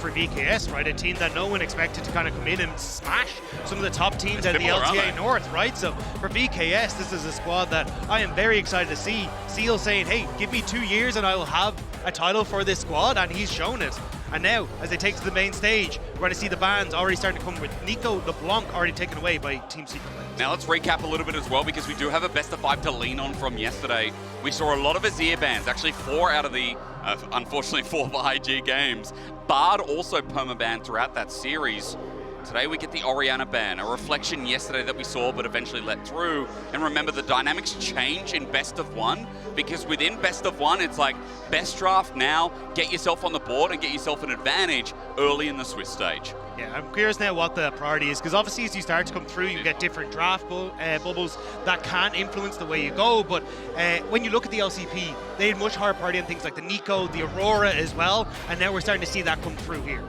for VKS, right? A team that no one expected to kind of come in and smash some of the top teams out of the LTA North, right? So for VKS, this is a squad that I am very excited to see. Seal saying, hey, give me 2 years and I will have a title for this squad, and he's shown it. And now, as they take to the main stage, we're going to see the bans already starting to come with Nico LeBlanc already taken away by Team Secret. Now let's recap a little bit as well, because we do have a best of 5 to lean on from yesterday. We saw a lot of Azir bans, actually 4 out of the, unfortunately, 4 IG games. Bard also perma-banned throughout that series. Today we get the Orianna ban, a reflection yesterday that we saw but eventually let through. And remember, the dynamics change in best of 1, because within best of 1, it's like best draft now, get yourself on the board and get yourself an advantage early in the Swiss stage. Yeah, I'm curious now what the priority is, because obviously as you start to come through, you get different draft bubbles that can influence the way you go. But when you look at the LCP, they had much higher priority on things like the Nico, the Aurora as well, and now we're starting to see that come through here.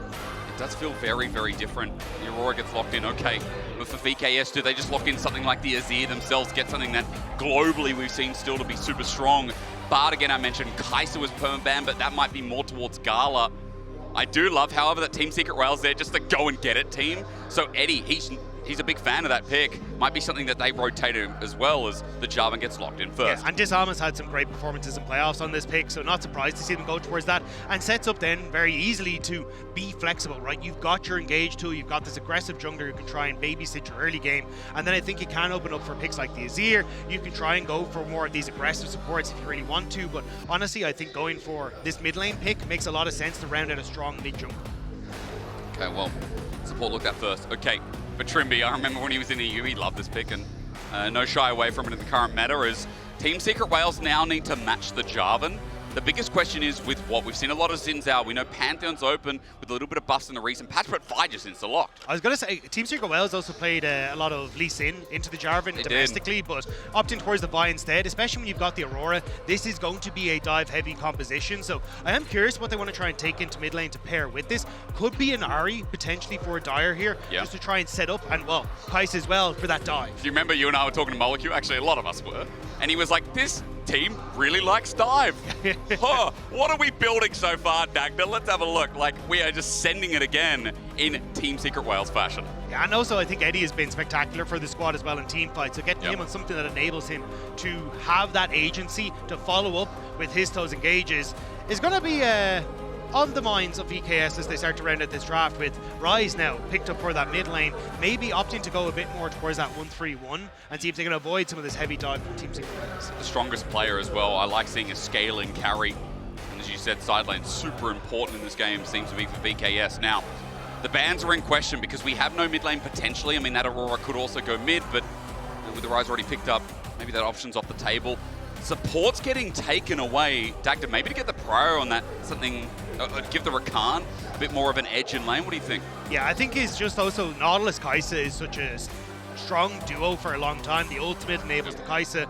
It does feel very, very different. The Aurora gets locked in, okay. But for VKS, do they just lock in something like the Azir themselves, get something that globally we've seen still to be super strong? Bard, again, I mentioned Kai'Sa was perma-banned, but that might be more towards Gala. I do love, however, that Team Secret Rail's there just to go and get it team. So Eddie, he's a big fan of that pick. Might be something that they rotated as well, as the Jarvan gets locked in first. Yeah, and Disamis had some great performances in playoffs on this pick, so not surprised to see them go towards that, and sets up then very easily to be flexible, right? You've got your engage tool, you've got this aggressive jungler who can try and babysit your early game, and then I think you can open up for picks like the Azir. You can try and go for more of these aggressive supports if you really want to, but honestly, I think going for this mid lane pick makes a lot of sense to round out a strong mid jungler. Okay, well, support looked at first. Okay. For Trymbi, I remember when he was in the EU, he loved this pick, and no shy away from it in the current meta, as Team Secret Wales now need to match the Jarvan. The biggest question is with what? We've seen a lot of Zins out. We know Pantheon's open with a little bit of buffs in the recent patch, but Fi just insta-locked. I was going to say, Team Secret Wales also played a lot of Lee Sin into the Jarvan domestically, but opting towards the Vi instead, especially when you've got the Aurora. This is going to be a dive-heavy composition, so I am curious what they want to try and take into mid lane to pair with this. Could be an Ahri, potentially for a Dire here, just to try and set up, and well, Kai'Sa as well for that dive. Do you remember you and I were talking to Molecule? Actually, a lot of us were. And he was like, this team really likes dive. Huh, what are we building so far, Dagda? Let's have a look. Like, we are just sending it again in Team Secret Wales fashion. Yeah, and also I think Eddie has been spectacular for the squad as well in team fights. So getting him on something that enables him to have that agency to follow up with Hizto's engages is going to be on the minds of VKS as they start to round out this draft, with Ryze now picked up for that mid lane, maybe opting to go a bit more towards that 1-3-1 and see if they can avoid some of this heavy dive from Team Secret Wales. The strongest player as well. I like seeing a scaling carry. And as you said, side lane super important in this game, seems to be for VKS. Now, the bans are in question because we have no mid lane potentially. I mean, that Aurora could also go mid, but with the Ryze already picked up, maybe that option's off the table. Support's getting taken away. Dagda, maybe to get the prior on that, something, give the Rakan a bit more of an edge in lane. What do you think? Yeah, I think it's just also Nautilus Kai'Sa is such a strong duo for a long time. The ultimate enables the Kai'Sa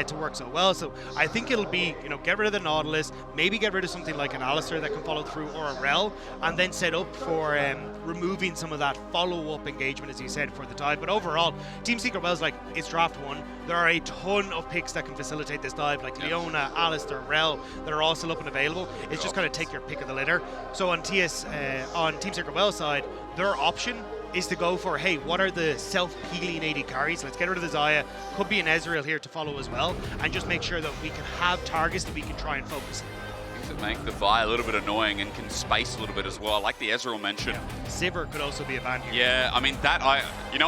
to work so well. So I think it'll be, you know, get rid of the Nautilus, maybe get rid of something like an Alistar that can follow through, or a Rell, and then set up for removing some of that follow-up engagement, as you said, for the dive. But overall, Team Secret Wales, like, it's draft 1. There are a ton of picks that can facilitate this dive, like Leona, Alistar, Rell, that are all still up and available. It's just going to take your pick of the litter. So on Team Secret Wales side, their option is to go for, hey, what are the self-healing AD carries? Let's get rid of the Xayah. Could be an Ezreal here to follow as well, and just make sure that we can have targets that we can try and focus on. To make the Vi a little bit annoying and can space a little bit as well. I like the Ezreal mention. Sivir could also be a ban here. Yeah, I mean, that, I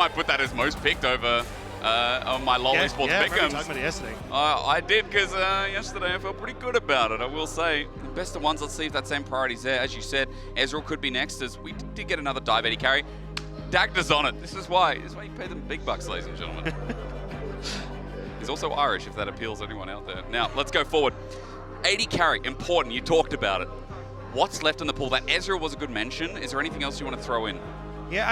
put that as most picked over on my LoL Esports pick'ems. Yeah, talking about it yesterday. I did, because yesterday I felt pretty good about it, I will say. The best of ones, let's see if that same priority's there. As you said, Ezreal could be next, as we did get another dive Eddie carry. Dagda's on it. This is why you pay them big bucks, ladies and gentlemen. He's also Irish, if that appeals to anyone out there. Now, let's go forward. 80 carry, important. You talked about it. What's left in the pool? That Ezreal was a good mention. Is there anything else you want to throw in? Yeah,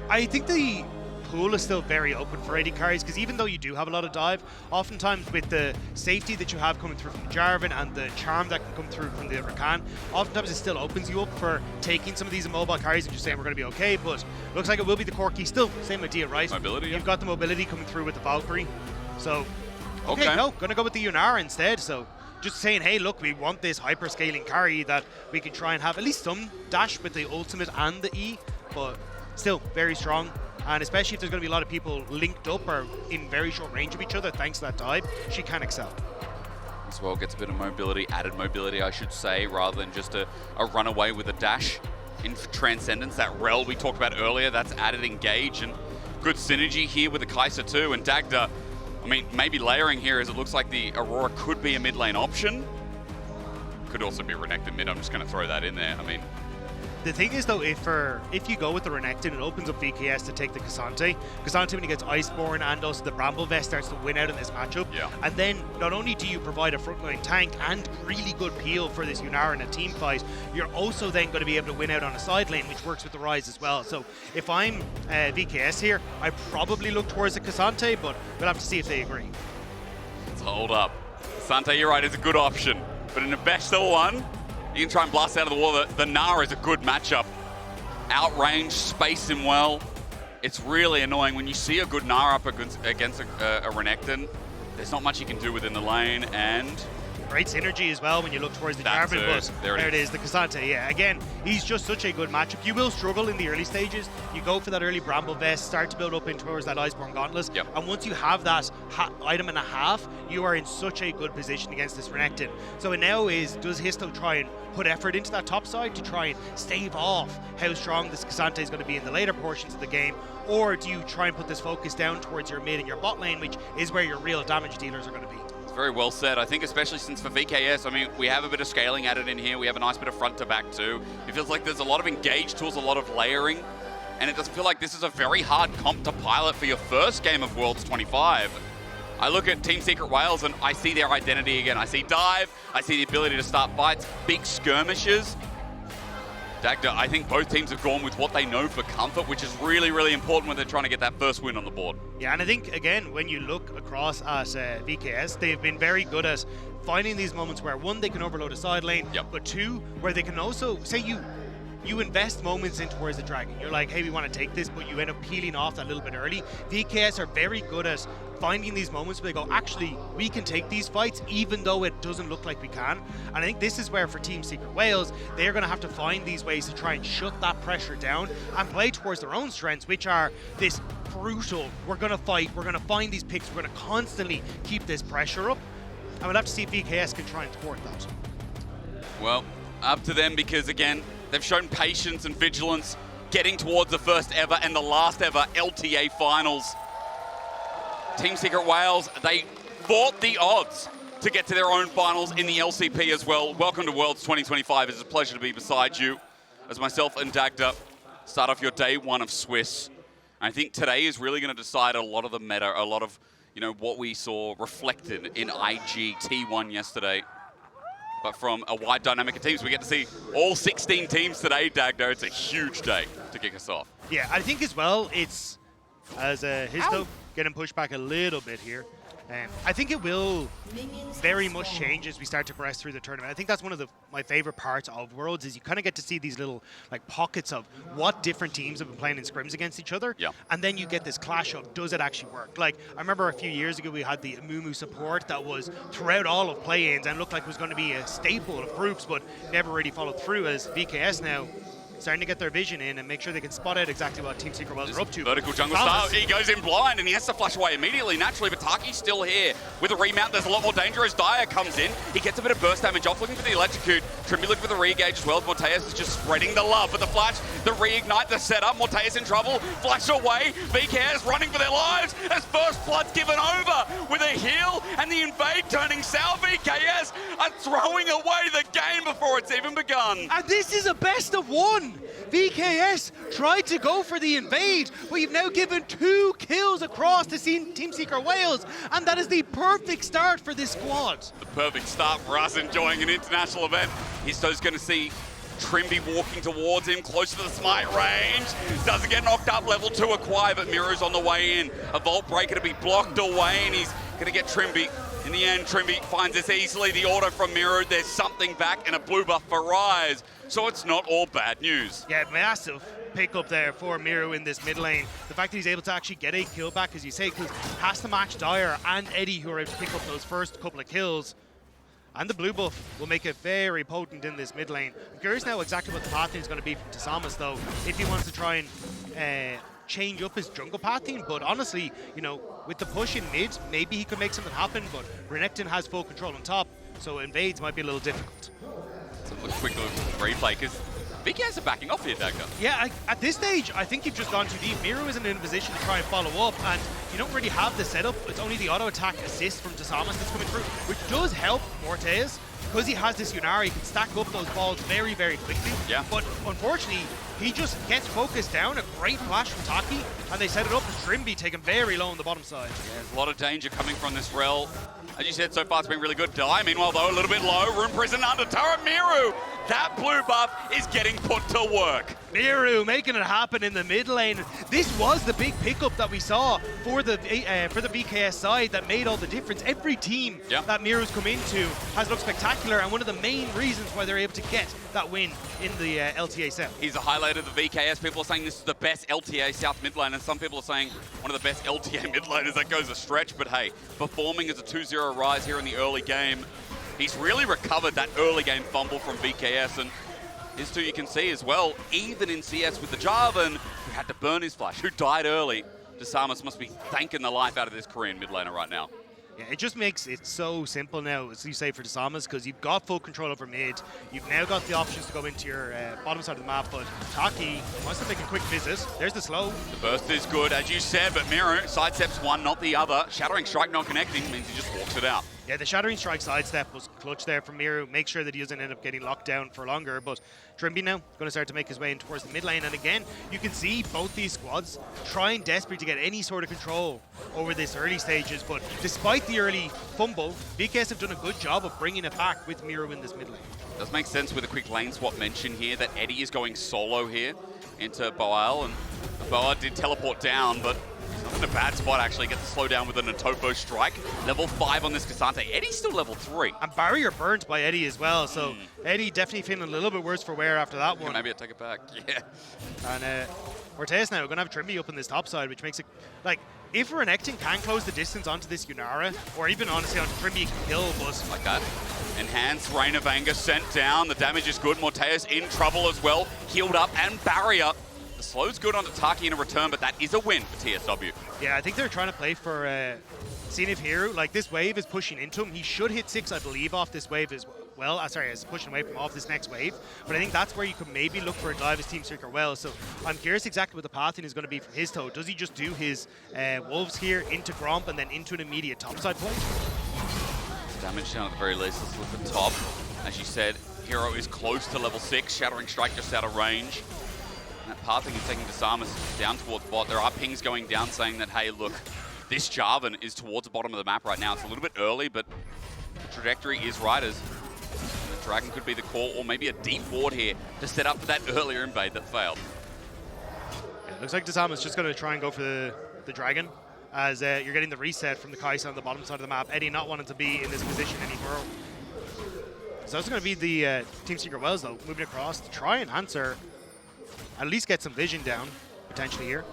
I think the pool is still very open for AD carries, because even though you do have a lot of dive, oftentimes with the safety that you have coming through from Jarvan and the charm that can come through from the Rakan, oftentimes it still opens you up for taking some of these immobile carries and just saying we're going to be okay, but looks like it will be the Corki. Still, same idea, right? Mobility, You've got the mobility coming through with the Valkyrie. So, okay, no, going to go with the Yunara instead, so just saying, hey, look, we want this hyper-scaling carry that we can try and have at least some dash with the ultimate and the E, but still very strong. And especially if there's going to be a lot of people linked up or in very short range of each other, thanks to that dive, she can excel. As well, gets a bit of mobility, added mobility, I should say, rather than just a runaway with a dash in Transcendence. That Rell we talked about earlier, that's added engage, and good synergy here with the Kai'Sa too. And Dagda, I mean, maybe layering here as it looks like the Aurora could be a mid lane option. Could also be Renekton mid, I'm just going to throw that in there. I mean, the thing is, though, if you go with the Renekton, it opens up VKS to take the K'Sante. K'Sante, when he gets Iceborne and also the Bramble Vest, starts to win out in this matchup. Yeah. And then, not only do you provide a frontline tank and really good peel for this Yunara in a team fight, you're also then going to be able to win out on a side lane, which works with the Ryze as well. So, if I'm VKS here, I probably look towards the K'Sante, but we'll have to see if they agree. Let's hold up. K'Sante, you're right, is a good option. But in the best of one, you can try and blast out of the wall. The Nara is a good matchup. Outrange, space him well. It's really annoying when you see a good Nara up against a Renekton. There's not much you can do within the lane, and great synergy as well when you look towards the Jarvan, but there it is, the K'Sante. Yeah, again, he's just such a good matchup. You will struggle in the early stages. You go for that early Bramble Vest, start to build up in towards that Iceborne Gauntlet, and once you have that item and a half, you are in such a good position against this Renekton. So it now is, does Hizto try and put effort into that top side to try and stave off how strong this K'Sante is going to be in the later portions of the game, or do you try and put this focus down towards your mid and your bot lane, which is where your real damage dealers are going to be? Very well said. I think especially since for VKS, I mean, we have a bit of scaling added in here. We have a nice bit of front to back too. It feels like there's a lot of engage tools, a lot of layering, and it doesn't feel like this is a very hard comp to pilot for your first game of Worlds 25. I look at Team Secret Wales and I see their identity again. I see dive, I see the ability to start fights, big skirmishes. Dagda, I think both teams have gone with what they know for comfort, which is really, really important when they're trying to get that first win on the board. Yeah, and I think, again, when you look across at VKS, they've been very good at finding these moments where, one, they can overload a side lane, but two, where they can also, say you invest moments in towards the dragon. You're like, hey, we want to take this, but you end up peeling off that little bit early. VKS are very good at finding these moments where they go, actually, we can take these fights even though it doesn't look like we can. And I think this is where, for Team Secret Wales, they're going to have to find these ways to try and shut that pressure down and play towards their own strengths, which are this brutal, we're going to fight, we're going to find these picks, we're going to constantly keep this pressure up. And we'll have to see if VKS can try and thwart that. Well, up to them, because again, they've shown patience and vigilance getting towards the first ever and the last ever LTA finals. Team Secret Wales, they fought the odds to get to their own finals in the LCP as well. Welcome to Worlds 2025. It's a pleasure to be beside you as myself and Dagda start off your day one of Swiss. I think today is really going to decide a lot of the meta, a lot of, you know, what we saw reflected in IG T1 yesterday. But from a wide dynamic of teams, we get to see all 16 teams today, Dagda. It's a huge day to kick us off. Yeah, I think as well, it's, as Hizto getting pushed back a little bit here, I think it will very much change as we start to progress through the tournament. I think that's one of my favorite parts of Worlds, is you kind of get to see these little like pockets of what different teams have been playing in scrims against each other, and then you get this clash of, does it actually work? Like, I remember a few years ago we had the Amumu support that was throughout all of play-ins and looked like it was going to be a staple of groups, but never really followed through, as VKS now starting to get their vision in and make sure they can spot out exactly what Team Secret Wales are up to. Vertical jungle style. He goes in blind and he has to flash away immediately, naturally, but Taki's still here. With a remount, there's a lot more danger as Dyer comes in. He gets a bit of burst damage off, looking for the electrocute. Trymbi looking for the re-engage as well. Morttheus is just spreading the love with the flash, the reignite, the setup. Morttheus in trouble. Flash away. VKS running for their lives as First Blood's given over with a heal and the invade turning south. VKS are throwing away the game before it's even begun. And this is a best of one. VKS tried to go for the invade, but you've now given 2 kills across to Team Secret Wales, and that is the perfect start for this squad. The perfect start for us enjoying an international event. Hizto's going to see Trymbi walking towards him, close to the smite range. Doesn't get knocked up, level 2 acquire, but Mireu's on the way in. A Vault Breaker to be blocked away, and he's going to get Trymbi. In the end, Trymbi finds this easily. The auto from Mireu, there's something back, and a blue buff for Ryze. So it's not all bad news. Yeah, massive pick up there for Mireu in this mid lane. The fact that he's able to actually get a kill back, as you say, because has to match Dyer and Eddie, who are able to pick up those first couple of kills. and the blue buff will make it very potent in this mid lane. I'm curious now exactly what the pathing is going to be from Disamis, though, if he wants to try and change up his jungle pathing. But honestly, you know, with the push in mid, maybe he could make something happen, but Renekton has full control on top, so invades might be a little difficult. So a quick look replay, because VKS are backing off here, Dagger. Yeah, at this stage, I think you've just gone too deep. Mireu isn't in a position to try and follow up, and you don't really have the setup. It's only the auto attack assist from Disamis that's coming through, which does help Morttheus. Because he has this Yunara, he can stack up those balls very, very quickly. Yeah. But unfortunately, he just gets focused down. A great flash from Taki, and they set it up. And Trymbi taken very low on the bottom side. Yeah, there's a lot of danger coming from this Rell. As you said, so far it's been really good. Die, meanwhile, though, a little bit low. Room prison under turret. Mireu, that blue buff is getting put to work. Mireu making it happen in the mid lane. This was the big pickup that we saw for the VKS side that made all the difference. Every team that Mireu's come into has looked spectacular, and one of the main reasons why they're able to get that win in the LTA South. He's a highlight of the VKS. People are saying this is the best LTA South mid lane, and some people are saying one of the best LTA mid laners. That goes a stretch, but hey, performing as a 2-0 Ryze here in the early game. He's really recovered that early game fumble from VKS, and Hizto you can see as well, even in CS with the Jarvan, who had to burn his flash, who died early. Disamis must be thanking the life out of this Korean mid laner right now. Yeah, it just makes it so simple now, as you say, for Disamis, because you've got full control over mid. You've now got the options to go into your bottom side of the map, but Taki wants to make a quick visit. There's the slow. The burst is good, as you said, but Mireu sidesteps one, not the other. Shattering Strike not connecting means he just walks it out. Yeah, the Shattering Strike sidestep was clutch there from Mireu. Make sure that he doesn't end up getting locked down for longer. But Trymbi now going to start to make his way in towards the mid lane. And again, you can see both these squads trying desperately to get any sort of control over this early stages. But despite the early fumble, VKS have done a good job of bringing it back with Mireu in this mid lane. Does make sense with a quick lane swap mention here that Eddie is going solo here into Boal. And Boal did teleport down, but he's not in a bad spot, actually. Gets to slow down with a Natofo strike. Level 5 on this K'Sante. Eddie's still level 3. And barrier burnt by Eddie as well, so Eddie definitely feeling a little bit worse for wear after that one. Yeah, maybe I'll take it back, yeah. And Morttheus now going to have Trymbi up on this top side, which makes it, like, if Renekton can close the distance onto this Yunara, or even honestly onto Trymbi, he can kill, but... Like that. Enhanced Rain of Anger sent down. The damage is good. Morttheus in trouble as well. Healed up and barrier. The slow's good onto Taki in a return, but that is a win for TSW. Yeah, I think they're trying to play for seeing if Herald, like this wave is pushing into him. He should hit 6, I believe, off this wave as well. Sorry, it's pushing away from off this next wave. But I think that's where you could maybe look for a dive as Team Seeker well. So I'm curious exactly what the pathing is going to be for Hizto. Does he just do his wolves here into Gromp and then into an immediate topside point? Damage down at the very least. Let's look at the top. As you said, Hero is close to level 6. Shattering Strike just out of range. And that pathing is taking Disamis down towards bot. There are pings going down saying that, hey, look, this Jarvan is towards the bottom of the map right now. It's a little bit early, but the trajectory is right as the Dragon could be the call, or maybe a deep ward here to set up for that earlier invade that failed. Yeah, looks like Disamis just going to try and go for the Dragon, as you're getting the reset from the Kai'Sa on the bottom side of the map. Eddie not wanting to be in this position anymore. So that's going to be the Team Secret Wells, though, moving across to try and answer, at least get some vision down, potentially here.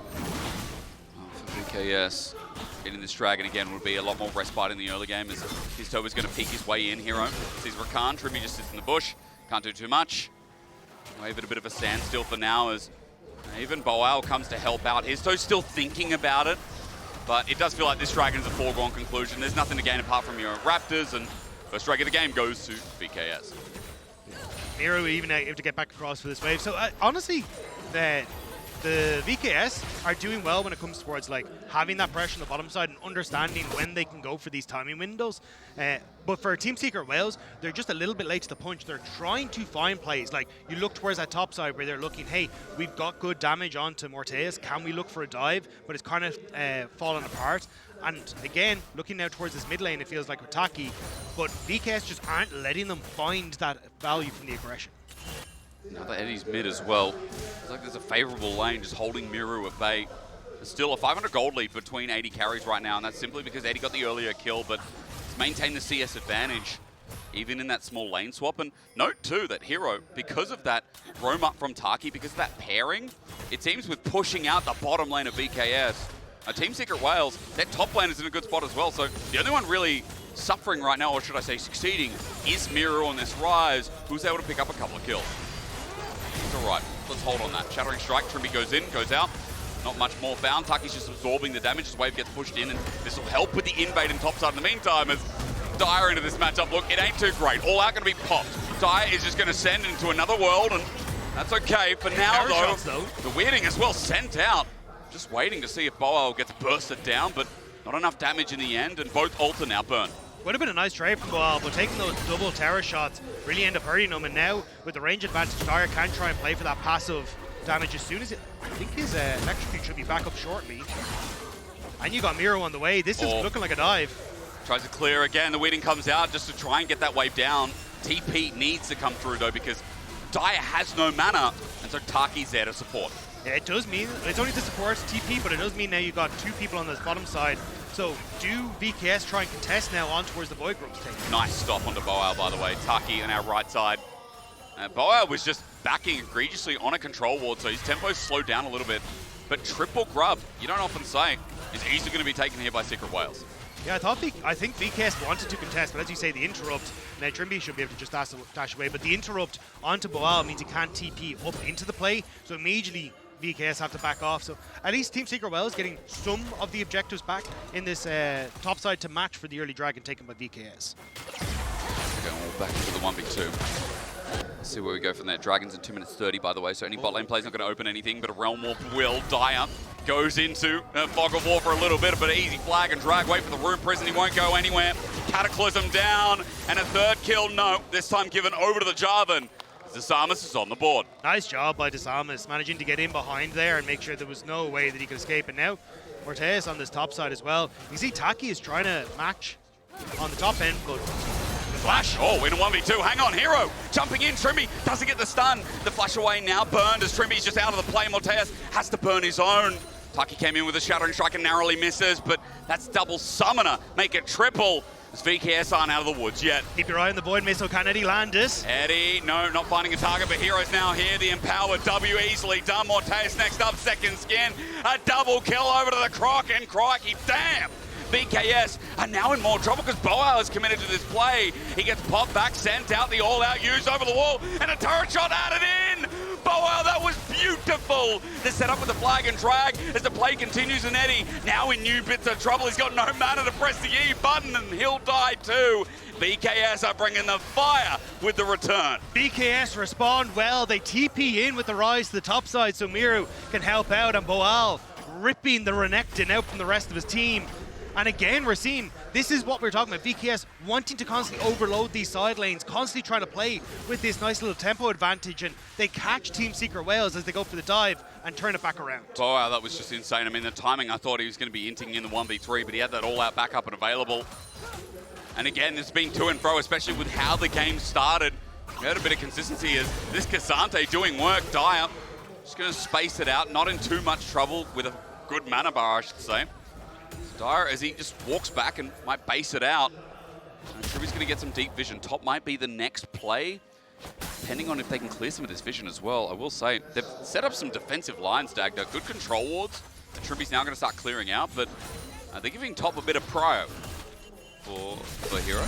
For VKS, hitting this Dragon again would be a lot more respite in the early game, as Hizto is going to peek his way in. Hero sees Rakan. Trymbi just sits in the bush. Can't do too much. Wave at a bit of a standstill for now, as even Boal comes to help out. Hizto's still thinking about it, but it does feel like this Dragon's a foregone conclusion. There's nothing to gain apart from your Raptors, and first Dragon of the game goes to VKS. Mireu even able to get back across for this wave. So honestly, the VKS are doing well when it comes towards like having that pressure on the bottom side and understanding when they can go for these timing windows. But for Team Secret Wales, they're just a little bit late to the punch. They're trying to find plays. Like you look towards that top side where they're looking, hey, we've got good damage onto Morttheus. Can we look for a dive? But it's kind of falling apart. And again, looking now towards this mid lane, it feels like with Taki, but VKS just aren't letting them find that value from the aggression. Now that Eddie's mid as well. It's like there's a favorable lane just holding Mireu at bay. There's still a 500 gold lead between 80 carries right now, and that's simply because Eddie got the earlier kill, but it's maintained the CS advantage, even in that small lane swap. And note too that Hero, because of that roam up from Taki, because of that pairing, it seems with pushing out the bottom lane of VKS, Team Secret Wales, that top lane is in a good spot as well, so the only one really suffering right now, or should I say succeeding, is Mireu on this Ryze, who's able to pick up a couple of kills. It's all right. Let's hold on that. Shattering Strike, Trymbi goes in, goes out. Not much more found. Taki's just absorbing the damage. His wave gets pushed in, and this will help with the invade and topside. In the meantime, as Dire into this matchup, look, it ain't too great. All out going to be popped. Dire is just going to send into another world, and that's okay for now, though. The weirding as well sent out. Just waiting to see if Boal gets bursted down, but not enough damage in the end, and both ult are now burned. Would have been a nice trade from Boal, but taking those double tower shots really end up hurting him, and now with the range advantage, Dire can try and play for that passive damage as soon as it. I think his electrocute should be back up shortly. And you got Mireu on the way. This is looking like a dive. Tries to clear again. The weeding comes out just to try and get that wave down. TP needs to come through though, because Dire has no mana, and so Taki's there to support. Yeah, it does mean, it's only to support TP, but it does mean now you've got two people on this bottom side. So do VKS try and contest now on towards the Void Group's take? Nice stop onto Boal, by the way. Taki on our right side. Boal was just backing egregiously on a control ward, so his tempo's slowed down a little bit. But triple grub, you don't often say, is easily going to be taken here by Secret Whales. Yeah, I think VKS wanted to contest, but as you say, the interrupt, now Trymbi should be able to just dash away, but the interrupt onto Boal means he can't TP up into the play, so immediately VKS have to back off. So at least Team Secret Whales getting some of the objectives back in this top side to match for the early dragon taken by VKS. Going all back into the 1v2. Let's see where we go from there. Dragons in 2 minutes 30, by the way, so any bot lane play's not going to open anything, but a Realm Warp will. Dire goes into Fog of War for a little bit, but an easy flag and drag. Wait for the Rune Prison, he won't go anywhere. Cataclysm down, and a third kill, no. This time given over to the Jarvan. Disamis is on the board. Nice job by Disamis, managing to get in behind there and make sure there was no way that he could escape. And now Morttheus on this top side as well. You see Taki is trying to match on the top end, but the flash. Oh, in a 1v2. Hang on, Hero jumping in. Trymbi doesn't get the stun. The flash away now burned as Trymbi's just out of the play. Morttheus has to burn his own. Taki came in with a Shattering Strike and narrowly misses, but that's double summoner. Make it triple. As VKS aren't out of the woods yet. Keep your eye on the Void Missile. Can Eddie land this? Eddie, no, not finding a target, but Hero's now here. The empowered W easily done. Morttheus next up, second skin. A double kill over to the Croc, and crikey, damn! VKS are now in more trouble because Boal is committed to this play. He gets popped back, sent out, the all-out use over the wall, and a turret shot added in! Boal, that was beautiful! The setup with the flag and drag as the play continues, and Eddie now in new bits of trouble. He's got no mana to press the E button, and he'll die too. VKS are bringing the fire with the return. VKS respond well. They TP in with the Ryze to the top side so Mireu can help out, and Boal ripping the Renekton out from the rest of his team. And again, we're seeing, this is what we're talking about, VKS wanting to constantly overload these side lanes, constantly trying to play with this nice little tempo advantage, and they catch Team Secret Whales as they go for the dive and turn it back around. Oh, wow, that was just insane. I mean, the timing, I thought he was going to be inting in the 1v3, but he had that all-out backup and available. And again, it's been to and fro, especially with how the game started. We had a bit of consistency as this Cassante doing work. Dire just going to space it out, not in too much trouble with a good mana bar, I should say. Dire, as he just walks back and might base it out. I'm sure he's going to get some deep vision. Top might be the next play, depending on if they can clear some of this vision as well. I will say, they've set up some defensive lines, Dagda. Good control wards. And Trymbi's now going to start clearing out, but they're giving Top a bit of prio for Hero.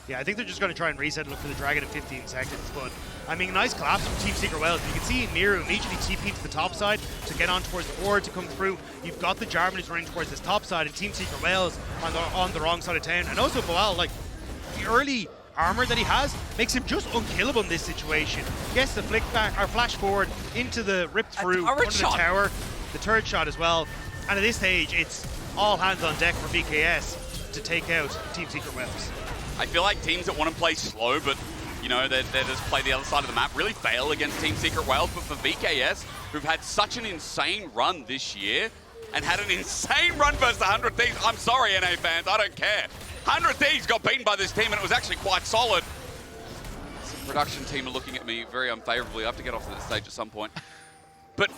Yeah, I think they're just going to try and reset and look for the Dragon in 15 seconds, but I mean, nice collapse from Team Secret Whales. You can see Mireu immediately TP to the top side to get on towards the board to come through. You've got the Jarvan who's running towards this top side, and Team Secret Whales on the wrong side of town. And also Boal, like, the early armor that he has makes him just unkillable in this situation. Gets the flick back, or flash forward into the rip through under the tower, the turret shot as well. And at this stage, it's all hands on deck for VKS to take out Team Secret Whales. I feel like teams that want to play slow, but you know, they just play the other side of the map, really fail against Team Secret Whales. But for VKS, who've had such an insane run this year, and had an insane run versus 100 Thieves, I'm sorry, NA fans, I don't care. 100 Thieves got beaten by this team, and it was actually quite solid. The production team are looking at me very unfavorably. I have to get off to that stage at some point. But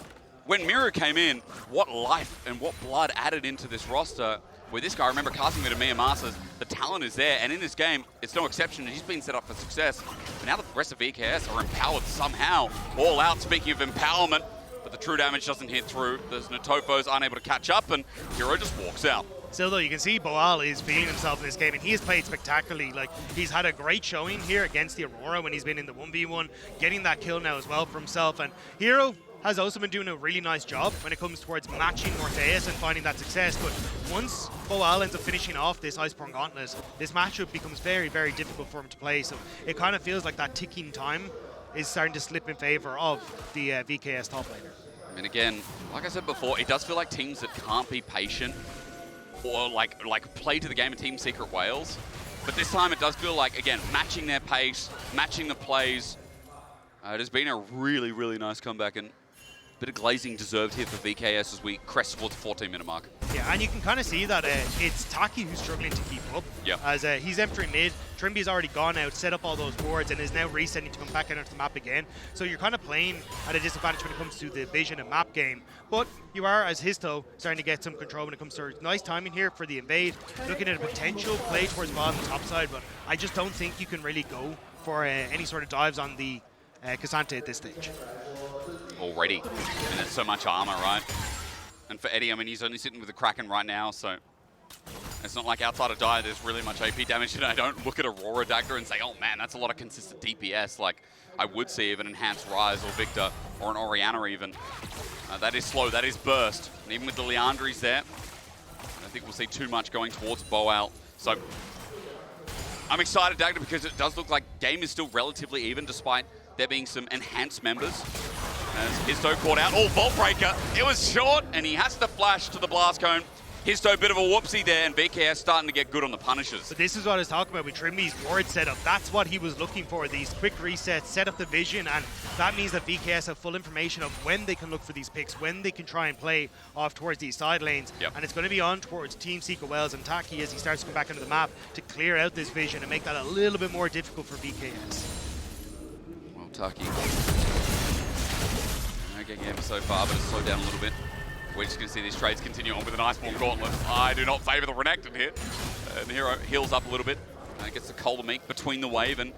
when Mireu came in, what life and what blood added into this roster. With this guy, I remember casting me to Mia Masters, the talent is there, and in this game, it's no exception. He's been set up for success. But now the rest of VKS are empowered somehow. All out, speaking of empowerment, but the true damage doesn't hit through. There's Natofos unable to catch up, and Hero just walks out. Still though, you can see Boal is feeling himself in this game, and he has played spectacularly. Like, he's had a great showing here against the Aurora when he's been in the 1v1, getting that kill now as well for himself. And Hero has also been doing a really nice job when it comes towards matching Morttheus and finding that success. But once Boal ends up finishing off this Iceborne Gauntlet, this matchup becomes very, very difficult for him to play. So it kind of feels like that ticking time is starting to slip in favor of the VKS top laner. And again, like I said before, it does feel like teams that can't be patient or like play to the game of Team Secret Wales. But this time it does feel like, again, matching their pace, matching the plays. It has been a really, really nice comeback, and a bit of glazing deserved here for VKS as we crest towards the 14-minute mark. Yeah, and you can kind of see that it's Taki who's struggling to keep up. Yep. As he's entering mid, Trymbi's already gone out, set up all those boards, and is now resetting to come back out onto the map again. So you're kind of playing at a disadvantage when it comes to the vision and map game. But you are, as Hizto, starting to get some control when it comes to nice timing here for the invade. Looking at a potential play towards Boal on the top side, but I just don't think you can really go for any sort of dives on the K'Sante at this stage. Already. And there's so much armor, right? And for Eddie, I mean, he's only sitting with the Kraken right now, so it's not like outside of Dire there's really much AP damage. And I don't look at Aurora Dagger and say, oh man, that's a lot of consistent DPS. Like, I would see even enhanced Ryze or Victor or an Orianna even. That is slow, that is burst. And even with the Leandries there, I don't think we'll see too much going towards Boal. So I'm excited, Dagger, because it does look like game is still relatively even despite there being some enhanced members. As Hizto caught out, Vault Breaker. It was short, and he has to flash to the blast cone. Hizto, a bit of a whoopsie there, and VKS starting to get good on the punishes. But this is what I was talking about with Trymbi's ward setup. That's what he was looking for, these quick resets, set up the vision, and that means that VKS have full information of when they can look for these picks, when they can try and play off towards these side lanes. Yep. And it's going to be on towards Team Secret Wales and Taki as he starts to come back into the map to clear out this vision and make that a little bit more difficult for VKS. Well, Taki. Getting ever so far, but it's slowed down a little bit. We're just going to see these trades continue on with an Iceborne Gauntlet. I do not favour the Renekton here. And Hero heals up a little bit. Gets the Cold Meek between the wave, and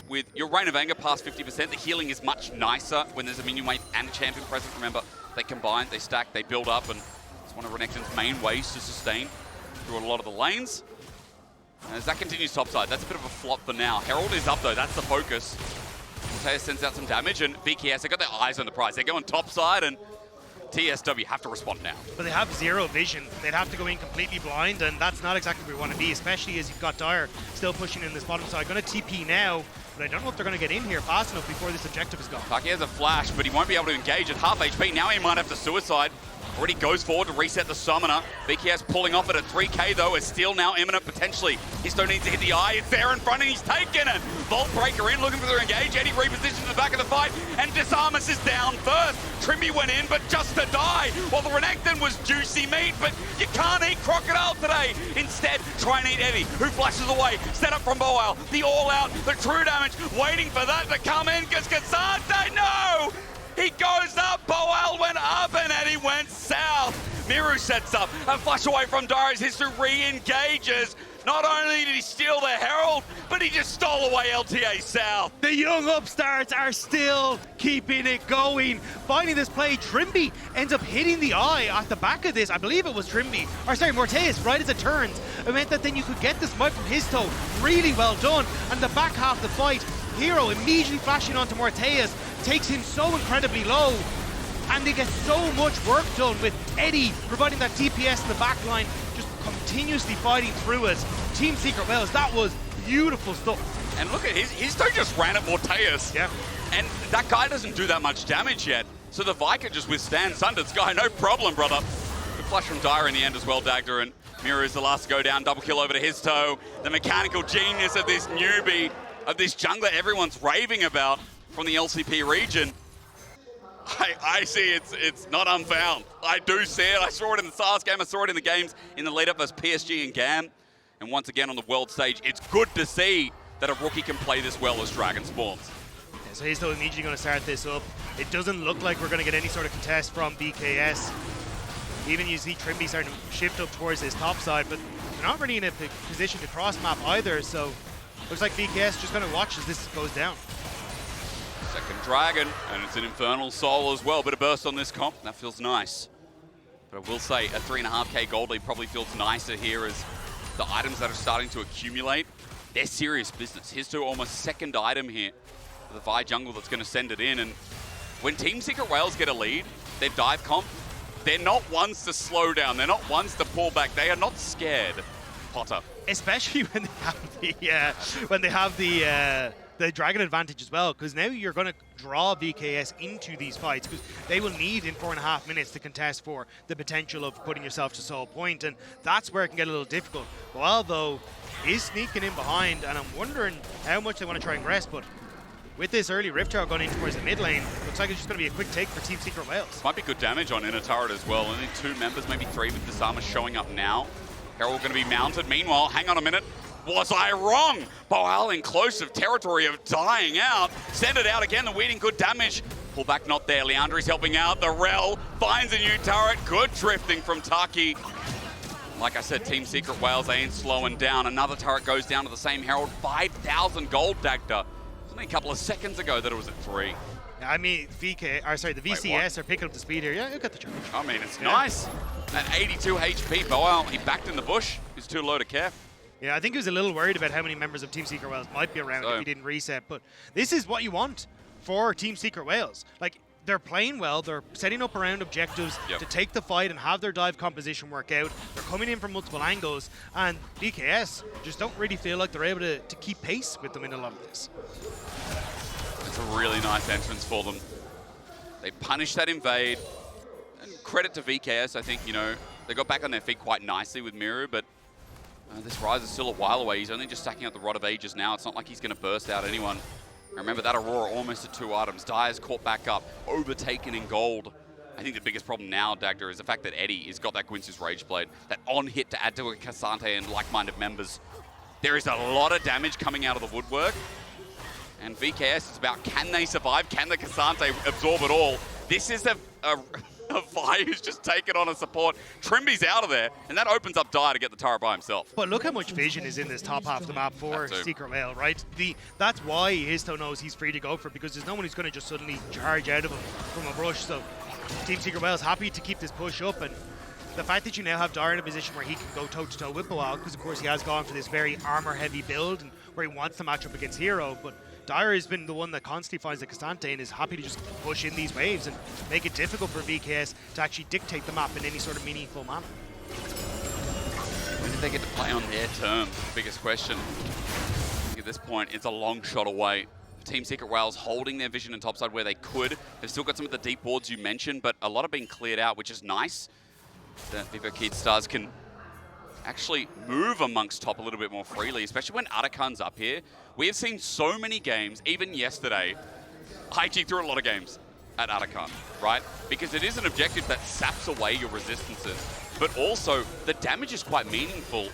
with your Reign of Anger past 50%, the healing is much nicer when there's a minion wave and a champion present. Remember, they combine, they stack, they build up, and it's one of Renekton's main ways to sustain through a lot of the lanes. As that continues topside, that's a bit of a flop for now. Herald is up though, that's the focus. Morttheus sends out some damage, and VKS, they got their eyes on the prize. They're going topside, and TSW have to respond now. But they have zero vision. They'd have to go in completely blind, and that's not exactly where we want to be, especially as you've got Dire still pushing in this bottom side. Going to TP now, but I don't know if they're going to get in here fast enough before this objective is gone. Taki has a flash, but he won't be able to engage at half HP. Now he might have to suicide. Already goes forward to reset the summoner. VKS pulling off it at 3k though, is still now imminent potentially. Hizto needs to hit the eye, it's there in front and he's taken it. Vault Breaker in, looking for the engage. Eddie repositions to the back of the fight, and Disamis is down first. Trymbi went in, but just to die. While the Renekton was juicy meat, but you can't eat crocodile today. Instead, try and eat Eddie, who flashes away. Set up from Boal, the all out, the true damage, waiting for that to come in, because K'Sante, no! He goes up, Boal went up, and Eddie went south. Mireu sets up, a flash away from Darius. Hizto re-engages. Not only did he steal the Herald, but he just stole away LTA South. The young upstarts are still keeping it going. Finding this play, Trymbi ends up hitting the eye at the back of this. I believe it was Trymbi, or sorry, Morttheus, right as it turns. It meant that then you could get the smite from Hizto. Really well done. And the back half of the fight, Hero immediately flashing onto Morttheus, takes him so incredibly low, and they get so much work done with Eddie providing that DPS in the back line, just continuously fighting through it. Team Secret Wales, that was beautiful stuff. And look at Hizto just ran at Morttheus. Yeah. And that guy doesn't do that much damage yet, so the Viker just withstands Sundered Sky, no problem, brother. Good flush from Dire in the end as well, Dagda, and Mireu is the last to go down. Double kill over to Hizto. The mechanical genius of this newbie, of this jungler everyone's raving about from the LCP region. I see it's not unfound. I do see it. I saw it in the SARS game. I saw it in the games in the lead up versus PSG and GAM. And once again on the world stage, it's good to see that a rookie can play this well as Dragon spawns. Yeah, so he's still immediately going to start this up. It doesn't look like we're going to get any sort of contest from VKS. Even you see Trymbi starting to shift up towards this top side, but they're not really in a position to cross map either, so looks like VKS just going to watch as this goes down. Second Dragon, and it's an Infernal Soul as well. Bit of burst on this comp, that feels nice. But I will say a 3.5k gold lead probably feels nicer here as the items that are starting to accumulate, they're serious business. Hizto almost second item here for the Vi jungle that's going to send it in. And when Team Secret Whales get a lead, their dive comp, they're not ones to slow down. They're not ones to pull back. They are not scared. Potter. Especially when they have the dragon advantage as well, because now you're going to draw VKS into these fights, because they will need in 4.5 minutes to contest for the potential of putting yourself to soul point, and that's where it can get a little difficult. Boal, though, is sneaking in behind, and I'm wondering how much they want to try and rest, but with this early Rift Tower going in towards the mid lane, looks like it's just going to be a quick take for Team Secret Whales. Might be good damage on inner turret as well. Only 2 members, maybe 3 with Disamis showing up now. Herald going to be mounted. Meanwhile, hang on a minute. Was I wrong? Boal in close of territory of dying out. Send it out again, the weeding, good damage. Pull back not there. Leandri's helping out. The Rell finds a new turret. Good drifting from Taki. Like I said, Team Secret Whales ain't slowing down. Another turret goes down to the same Herald. 5,000 gold, Dagda. It was only a couple of seconds ago that it was at 3. I mean, the VCS are picking up the speed here. Yeah, you got the charge. I mean, it's nice. At 82 HP, Boal, he backed in the bush. He's too low to care. Yeah, I think he was a little worried about how many members of Team Secret Whales might be around if he didn't reset. But this is what you want for Team Secret Whales. Like, they're playing well. They're setting up around objectives to take the fight and have their dive composition work out. They're coming in from multiple angles. And VKS just don't really feel like they're able to keep pace with them in a lot of this. It's a really nice entrance for them. They punished that invade. And credit to VKS, I think, you know, they got back on their feet quite nicely with Mireu, but this Ryze is still a while away. He's only just stacking up the Rod of Ages now. It's not like he's going to burst out anyone. Remember that Aurora almost at 2 items. Dire's caught back up, overtaken in gold. I think the biggest problem now, Dagda, is the fact that Eddie has got that Quincy's Rage Blade, that on hit to add to a K'Sante and like-minded members. There is a lot of damage coming out of the woodwork. And VKS is about, can they survive? Can the K'Sante absorb it all? This is a Vi who's just taken on a support. Trymbi's out of there, and that opens up Dire to get the turret by himself. But look how much vision is in this top half of the map for Secret Whale, right? That's why Hizto knows he's free to go for it, because there's no one who's going to just suddenly charge out of him from a brush. So Team Secret Whale's happy to keep this push up, and the fact that you now have Dire in a position where he can go toe-to-toe with Boal, because of course he has gone for this very armor-heavy build, and where he wants to match up against Hero, but Dire has been the one that constantly finds the K'Sante and is happy to just push in these waves and make it difficult for VKS to actually dictate the map in any sort of meaningful manner. When did they get to play on their terms? The biggest question. At this point, it's a long shot away. Team Secret Whales holding their vision and topside where they could. They've still got some of the deep wards you mentioned, but a lot have been cleared out, which is nice. The Vivo Stars can actually move amongst top a little bit more freely, especially when Arakan's up here. We have seen so many games, even yesterday, IG threw a lot of games at Arakan, right? Because it is an objective that saps away your resistances, but also the damage is quite meaningful.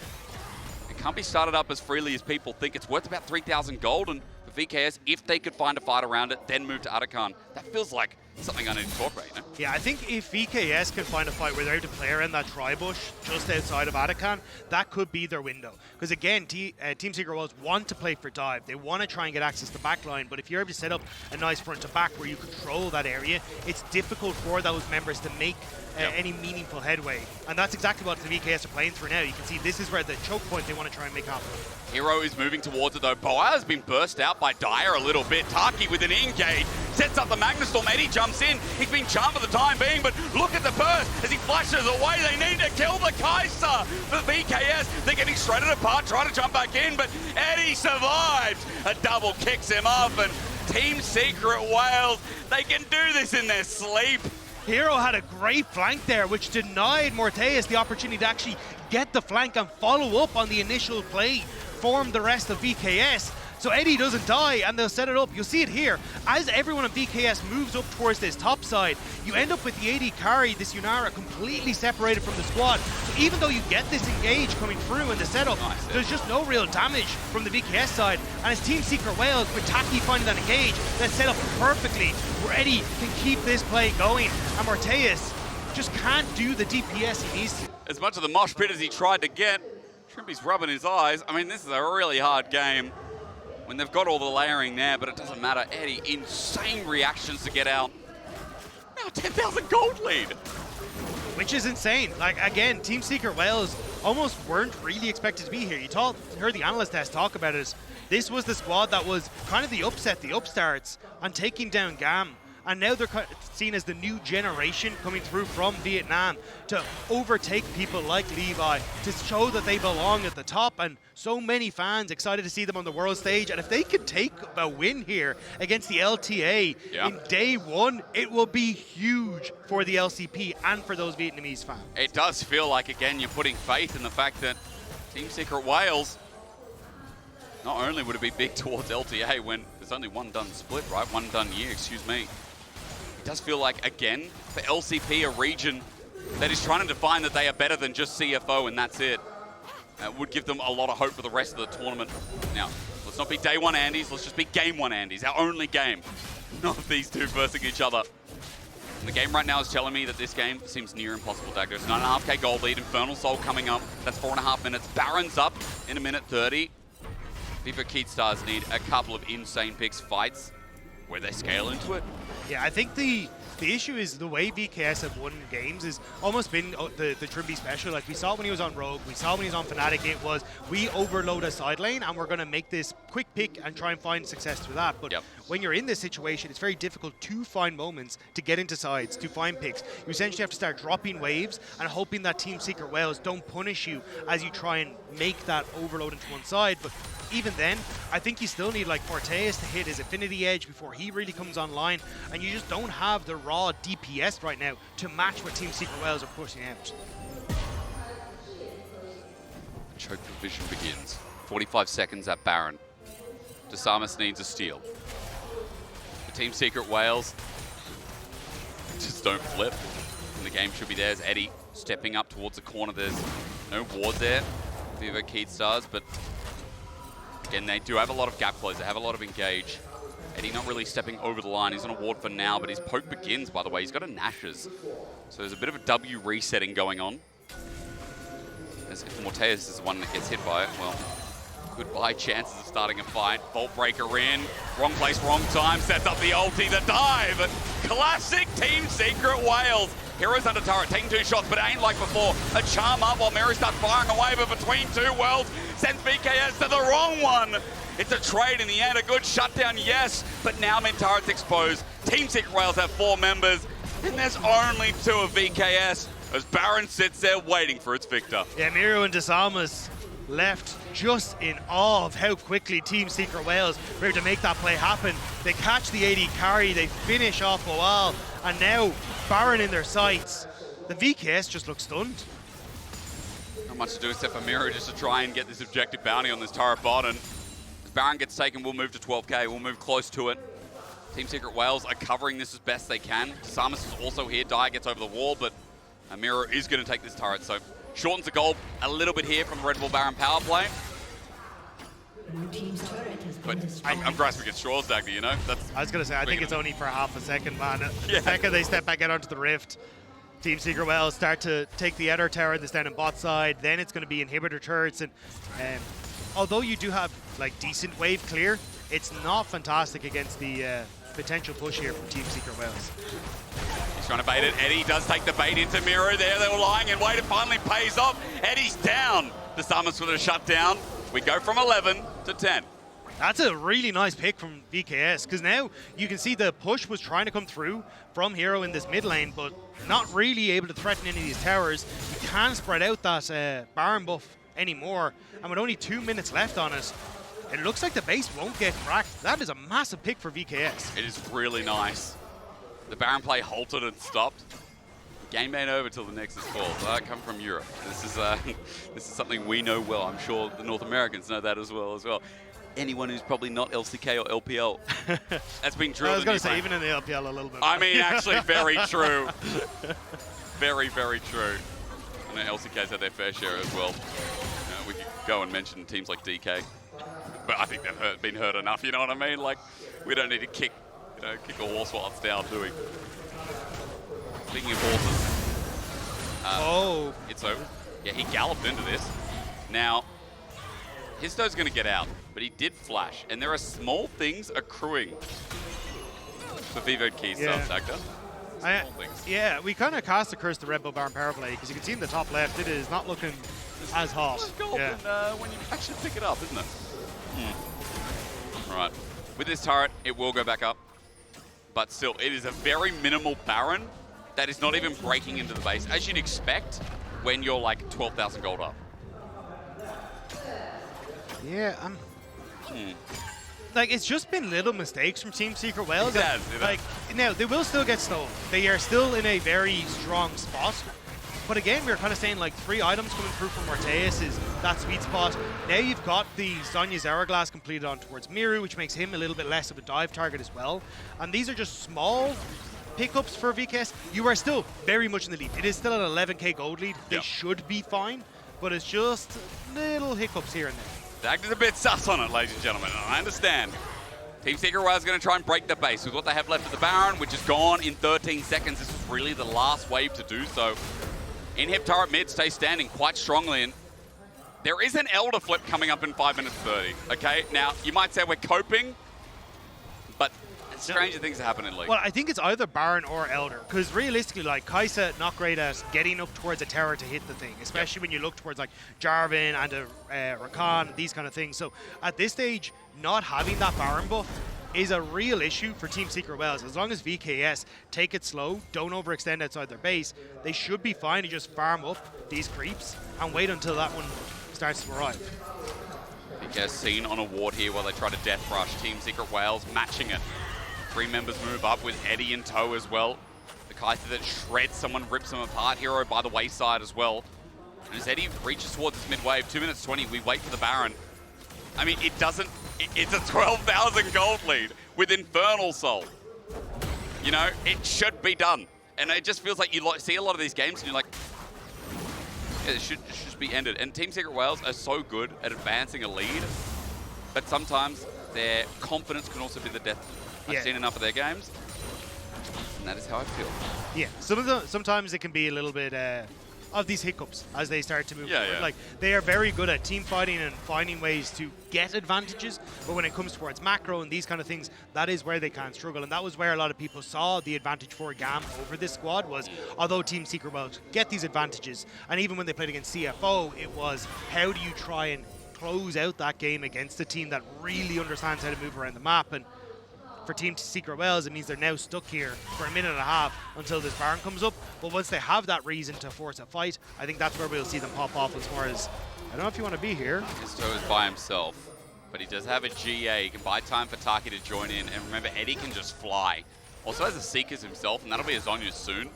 It can't be started up as freely as people think. It's worth about 3,000 gold, and for VKS, if they could find a fight around it, then move to Arakan, that feels like something I need to incorporate, you know? Yeah, I think if VKS can find a fight where they're able to play around that tri-bush just outside of Arakan, that could be their window. Because again, Team Secret Whales want to play for dive. They want to try and get access to backline, but if you're able to set up a nice front to back where you control that area, it's difficult for those members to make any meaningful headway. And that's exactly what the VKS are playing through now. You can see this is where the choke point they want to try and make happen. Hero is moving towards it though. Boal has been burst out by Dire a little bit. Taki with an engage sets up the Magnustorm. Eddie jumps in. He's been charmed for the time being, but look at the burst as he flashes away. They need to kill the Kai'Sa for VKS. They're getting shredded apart, trying to jump back in, but Eddie survives. A double kicks him off, and Team Secret Whales, they can do this in their sleep. Hero had a great flank there, which denied Morttheus the opportunity to actually get the flank and follow up on the initial play, form the rest of VKS. So Eddie doesn't die, and they'll set it up. You'll see it here. As everyone on VKS moves up towards this top side, you end up with the AD carry, this Yunara, completely separated from the squad. So even though you get this engage coming through in the setup, there's just no real damage from the VKS side. And it's Team Secret Whales, with Taki finding that engage, that's set up perfectly, where Eddie can keep this play going. And Morttheus just can't do the DPS he needs to. As much of the mosh pit as he tried to get, Trymbi's rubbing his eyes. I mean, this is a really hard game when they've got all the layering there, but it doesn't matter. Eddie, insane reactions to get out. Now 10,000 gold lead. Which is insane. Like, again, Team Secret Wales almost weren't really expected to be here. You heard the analyst test talk about it. This was the squad that was kind of the upset, the upstarts on taking down GAM. And now they're seen as the new generation coming through from Vietnam to overtake people like Levi, to show that they belong at the top. And so many fans excited to see them on the world stage. And if they could take a win here against the LTA in day one, it will be huge for the LCP and for those Vietnamese fans. It does feel like, again, you're putting faith in the fact that Team Secret Wales, not only would it be big towards LTA when there's only one done split, right? One done year, excuse me. It does feel like, again, for LCP, a region that is trying to define that they are better than just CFO and that's it. Would give them a lot of hope for the rest of the tournament. Now, let's not be day one Andes, let's just be game one Andes, our only game. Not these two versing each other. And the game right now is telling me that this game seems near impossible, Dag. There's 9.5k gold lead, Infernal Soul coming up, that's 4.5 minutes. Baron's up in 1:30. Vivo Kai'Sa need a couple of insane picks, fights, where they scale into it. Yeah, I think the issue is the way VKS have won games has almost been the Trymbi special. Like, we saw it when he was on Rogue, we saw it when he was on Fnatic. It was, we overload a side lane and we're going to make this quick pick and try and find success through that. But when you're in this situation, it's very difficult to find moments to get into sides, to find picks. You essentially have to start dropping waves and hoping that Team Secret Wales don't punish you as you try and make that overload into one side. But even then, I think you still need like Morttheus to hit his Affinity Edge before he really comes online, and you just don't have the raw DPS right now to match what Team Secret Wales are pushing out. Choke division begins. 45 seconds at Baron. Disamis needs a steal. For Team Secret Wales, just don't flip. And the game should be theirs. Eddie stepping up towards the corner. There's no ward there. Vivo Kai'Sa, but again, they do have a lot of gap close. They have a lot of engage. Eddie not really stepping over the line. He's on a ward for now, but his poke begins, by the way. He's got a Nash's. So there's a bit of a W resetting going on. As if Morttheus is the one that gets hit by it, well, goodbye chances of starting a fight. Vault Breaker in. Wrong place, wrong time. Sets up the ulti, the dive. Classic Team Secret Wales. Hero's under turret, taking 2 shots, but it ain't like before. A charm up while Mireu starts firing away, but between 2 worlds, sends VKS to the wrong one. It's a trade in the end, a good shutdown, yes, but now mid-turret's exposed. Team Secret Wales have 4 members, and there's only 2 of VKS, as Baron sits there waiting for its victor. Yeah, Mireu and Disamis left just in awe of how quickly Team Secret Wales were able to make that play happen. They catch the AD carry, they finish off Boal, and now Baron in their sights. The VKS just look stunned. Not much to do except for Mireu just to try and get this objective bounty on this turret bot, and as Baron gets taken, we'll move to 12k, we'll move close to it. Team Secret Wales are covering this as best they can. Disamis is also here, Dye gets over the wall, but Mireu is going to take this turret, so shortens the goal a little bit here from the Red Bull Baron power play. But I'm grasping at straws, Dagny, you know? I was going to say, I think it's only for half a second, man. The second they step back out onto the rift, Team Secret Wales start to take the Ether tower that's down in bot side, then it's going to be inhibitor turrets, and although you do have like decent wave clear, it's not fantastic against the potential push here from Team Secret Wales. He's trying to bait it. Eddie does take the bait into Mireu there. They were lying in wait. It finally pays off. Eddie's down. Disamis with a shutdown. We go from 11 to 10. That's a really nice pick from VKS, because now you can see the push was trying to come through from Hero in this mid lane, but not really able to threaten any of these towers. You can't spread out that Baron buff anymore, and with only 2 minutes left on it, it looks like the base won't get cracked. That is a massive pick for VKS. It is really nice. The Baron play halted and stopped. Game ain't over till the Nexus falls. I come from Europe. This is something we know well. I'm sure the North Americans know that as well. Anyone who's probably not LCK or LPL, that's been true. I was going to say, even in the LPL a little bit. I mean, actually, very true. Very, very true. I know LCK's had their fair share as well. We could go and mention teams like DK, but I think they've been hurt enough. You know what I mean? Like, we don't need to kick a horse while it's down, do we? Speaking of horses, it's over. Yeah, he galloped into this. Now, Hizto's going to get out, but he did flash, and there are small things accruing for Vivo Kai'Sa, Dagda. small things. Yeah, we kind of cast a curse to Red Bull Baron power play because you can see in the top left it is not looking as hot. Yeah. When you actually pick it up, isn't it? All right. With this turret, it will go back up. But still, it is a very minimal Baron that is not even breaking into the base, as you'd expect when you're like 12,000 gold up. Yeah, like, it's just been little mistakes from Team Secret Wales. Like, now, they will still get stolen. They are still in a very strong spot. But again, we were kind of saying, like, 3 items coming through from Morttheus is that sweet spot. Now you've got the Sonya's Hourglass completed on towards Mireu, which makes him a little bit less of a dive target as well. And these are just small pickups for VKS. You are still very much in the lead. It is still an 11k gold lead. They should be fine, but it's just little hiccups here and there. Dag is a bit sus on it, ladies and gentlemen. I understand. Team Secret Wales is going to try and break the base with what they have left of the Baron, which is gone in 13 seconds. This is really the last wave to do so. Inhib turret mid stays standing quite strongly, and there is an Elder flip coming up in 5 minutes 30. Okay, now you might say we're coping, but stranger things happen in League. Well, I think it's either Baron or Elder, because realistically, like, Kai'Sa not great at getting up towards a tower to hit the thing, especially when you look towards like Jarvan and Rakan, these kind of things. So at this stage, not having that Baron buff is a real issue for Team Secret Wales. As long as VKS take it slow, don't overextend outside their base, they should be fine to just farm up these creeps and wait until that one starts to arrive. VKS seen on a ward here while they try to death rush. Team Secret Wales matching it. 3 members move up with Eddie in tow as well. The Kai'Sa that shreds someone, rips them apart. Hero by the wayside as well. And as Eddie reaches towards this mid-wave, 2 minutes 20, we wait for the Baron. I mean, it doesn't... It's a 12,000 gold lead with Infernal Soul. You know, it should be done. And it just feels like you see a lot of these games and you're like, yeah, it should just be ended. And Team Secret Wales are so good at advancing a lead, but sometimes their confidence can also be the death. I've seen enough of their games, and that is how I feel. Yeah, sometimes it can be a little bit of these hiccups as they start to move forward. Yeah. Like, they are very good at team fighting and finding ways to get advantages, but when it comes towards macro and these kind of things, that is where they can struggle. And that was where a lot of people saw the advantage for GAM over this squad was, although Team Secret Wales get these advantages, and even when they played against CFO, it was how do you try and close out that game against a team that really understands how to move around the map. And for Team Secret Wales, it means they're now stuck here for a minute and a half until this Baron comes up. But once they have that reason to force a fight, I think that's where we'll see them pop off as far as, I don't know if you want to be here. Hizto is by himself, but he does have a GA. He can buy time for Taki to join in. And remember, Eddie can just fly. Also has a Seekers himself, and that'll be his Zonya's soon.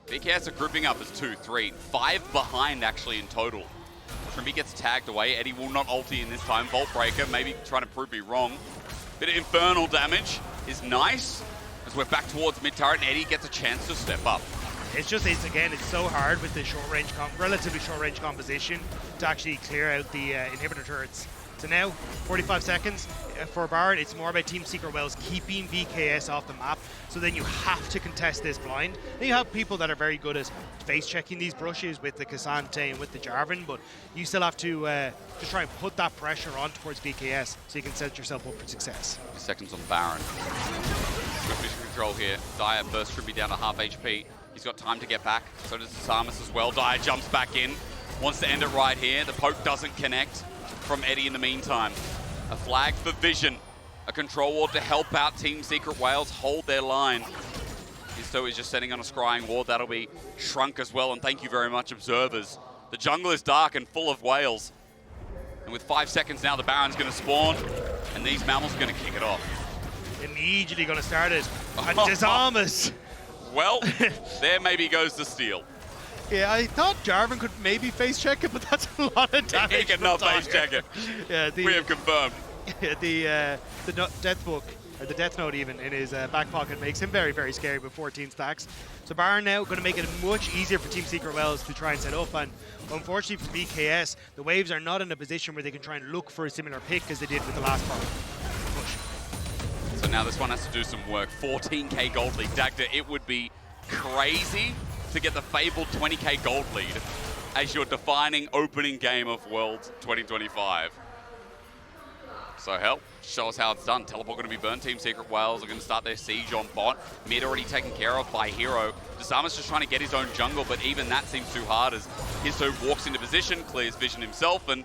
VKS are grouping up as 2, 3, 5 behind actually in total. Trymbi gets tagged away. Eddie will not ulti in this time. Vault Breaker, maybe trying to prove me wrong. Bit of infernal damage is nice as we're back towards mid-turret and Eddie gets a chance to step up. It's just, again, it's so hard with the short-range, relatively short-range composition to actually clear out the inhibitor turrets. So now, 45 seconds for Baron. It's more about Team Secret Wales keeping VKS off the map, so then you have to contest this blind. Then you have people that are very good at face-checking these brushes with the Cassante and with the Jarvan, but you still have to just try and put that pressure on towards VKS so you can set yourself up for success. Seconds on Baron. Good vision control here. Dire burst Trymbi down to half HP. He's got time to get back. So does Disamis as well. Dire jumps back in. Wants to end it right here. The poke doesn't connect from Eddie in the meantime. A flag for Vision. A control ward to help out Team Secret Wales hold their line. Hizto is just setting on a scrying ward. That'll be shrunk as well. And thank you very much, observers. The jungle is dark and full of whales. And with 5 seconds now, the Baron's going to spawn. And these mammals are going to kick it off. Immediately going to start it. And Disamis. Well, there maybe goes the steal. Yeah, I thought Jarvan could maybe face check it, but that's a lot of damage. He cannot face check it. Yeah, we have confirmed. The death book, or the death note even, in his back pocket makes him very, very scary with 14 stacks. So Baron now going to make it much easier for Team Secret Wales to try and set up. And unfortunately for VKS, the waves are not in a position where they can try and look for a similar pick as they did with the last part. Push. So now this one has to do some work. 14k gold lead. Dagda, it would be crazy to get the fabled 20k gold lead as your defining opening game of World 2025. So Hell, show us how it's done. Teleport going to be burned. Team Secret Whales are going to start their siege on bot. Mid already taken care of by Hero. Disamis just trying to get his own jungle, but even that seems too hard as Hizto walks into position, clears vision himself, and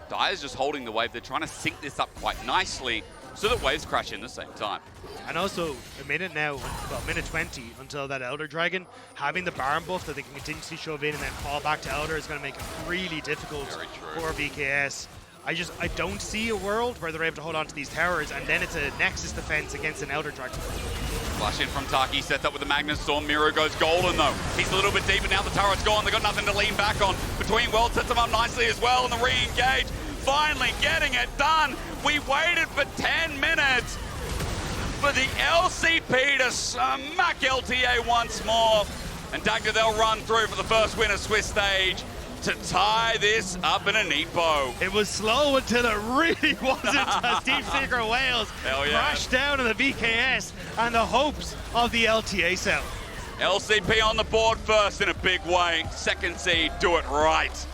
Dire's just holding the wave. They're trying to sync this up quite nicely so that waves crash in the same time. And also, a minute now, well, minute 20 until that Elder Dragon, having the Baron buff that they can continuously shove in and then fall back to Elder is going to make it really difficult for VKS. I don't see a world where they're able to hold on to these towers, and then it's a Nexus defense against an Elder Dragon. Flash in from Taki, sets up with the Magnus Storm. Mireu goes golden though. He's a little bit deeper now, the turret's gone. They've got nothing to lean back on. Between World sets them up nicely as well, and the re-engage. Finally getting it done. We waited for 10 minutes for the LCP to smack LTA once more. And Dagda, they'll run through for the first win of Swiss stage to tie this up in a neat bow. It was slow until it really wasn't as Team Secret Whales crashed down on the VKS and the hopes of the LTA cell. LCP on the board first in a big way. Second seed, do it right.